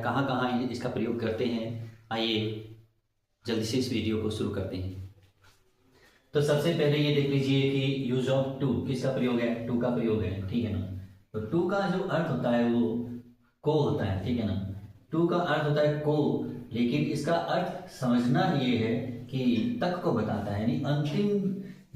कहाँ कहाँ इसका प्रयोग करते हैं, आइए जल्दी से इस वीडियो को शुरू करते हैं। तो सबसे पहले ये देख लीजिए कि यूज ऑफ टू किसका प्रयोग है, टू का प्रयोग है, ठीक है ना। तो टू का जो अर्थ होता है वो को होता है, ठीक है ना। टू का अर्थ होता है को, लेकिन इसका अर्थ समझना ये है कि तक को बताता है, यानी अंतिम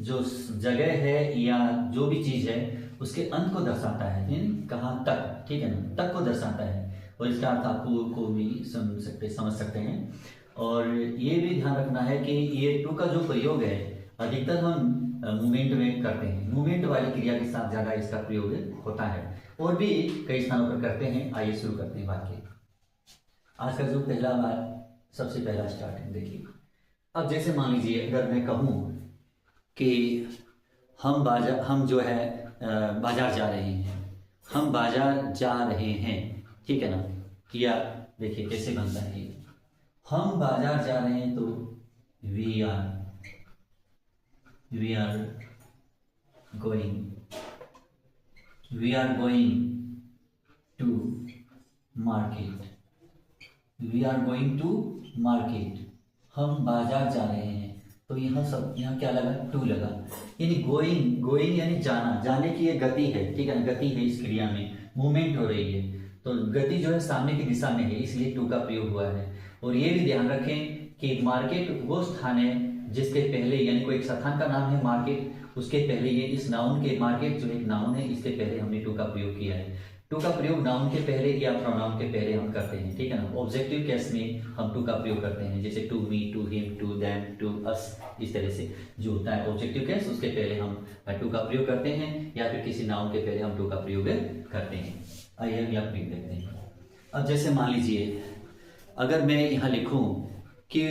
जो जगह है या जो भी चीज है उसके अंत को दर्शाता है, यानी कहाँ तक, ठीक है ना, तक को दर्शाता है। और इसका अर्थ आपको को भी समझ सकते हैं। और ये भी ध्यान रखना है कि ये टू का जो प्रयोग है अधिकतर हम मूवमेंट में करते हैं, मूवमेंट वाली क्रिया के साथ ज्यादा इसका प्रयोग होता है, और भी कई स्थानों पर करते हैं। आइए शुरू करते हैं वाक्य। आज का जो पहला बार सबसे पहला स्टार्टिंग देखिए। अब जैसे मान लीजिए अगर मैं कहूँ कि हम जो है बाजार जा रहे हैं, हम बाजार जा रहे हैं, ठीक है ना। या देखिए कैसे बनता है, हम बाजार जा रहे हैं तो we are going to market, we are going to market, हम बाजार जा रहे हैं। तो यहाँ क्या लगा, टू लगा, यानी गोइंग यानी जाना, जाने की ये गति है, ठीक है ना, गति है, इस क्रिया में मूवमेंट हो रही है, तो गति जो है सामने की दिशा में है, इसलिए टू का प्रयोग हुआ है। और ये भी ध्यान रखें कि मार्केट वो स्थान है जिसके पहले, यानी कोई एक स्थान का नाम है मार्केट, उसके पहले ये इस नाउन के, मार्केट जो एक नाउन है, इसके पहले हमने टू का प्रयोग किया है। टू का प्रयोग नाउन के पहले या प्रोनाउन के पहले हम करते हैं, ठीक है ना। ऑब्जेक्टिव केस में हम टू का प्रयोग करते हैं, जैसे to me, to him, to them, to us, इस तरह से जो होता है ऑब्जेक्टिव केस, उसके पहले हम टू का प्रयोग करते हैं, या फिर किसी नाउन के पहले हम टू का प्रयोग करते हैं। आइए अगला प्रयोग देखते हैं। अब जैसे मान लीजिए अगर मैं यहाँ लिखूं कि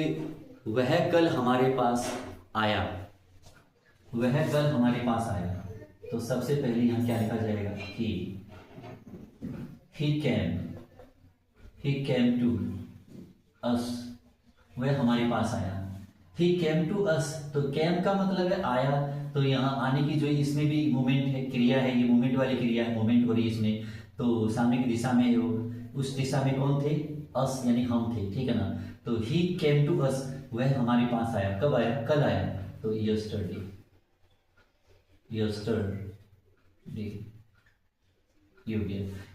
वह कल हमारे पास आया, वह कल हमारे पास आया, तो सबसे पहले यहाँ क्या लिखा जाएगा, he came to us, वह हमारे पास आया। he came to us, तो came का मतलब है आया, तो यहाँ आने की जो इसमें भी मूवमेंट है, क्रिया है, ये मूवमेंट वाली क्रिया है, मूवमेंट हो रही है इसमें, तो सामने की दिशा में उस दिशा में कौन थे, अस यानी हम थे, ठीक है ना। तो he came to us, वह हमारे पास आया, कब आया, कल आया, तो yesterday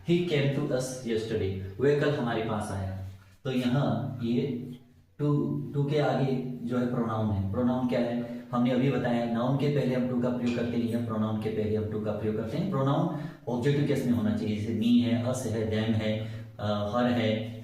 he came to us yesterday, वह कल हमारे पास आया। तो यहाँ ये टू के आगे जो है प्रोनाउन है, प्रोनाउन क्या है हमने अभी बताया, नाउन के पहले हम टू का प्रयोग करते नहीं है, प्रोनाउन के पहले हम टू का प्रयोग करते हैं। प्रोनाउन ऑब्जेक्टिव केस में होना चाहिए, जैसे मी है, अस है, देम है, हर है,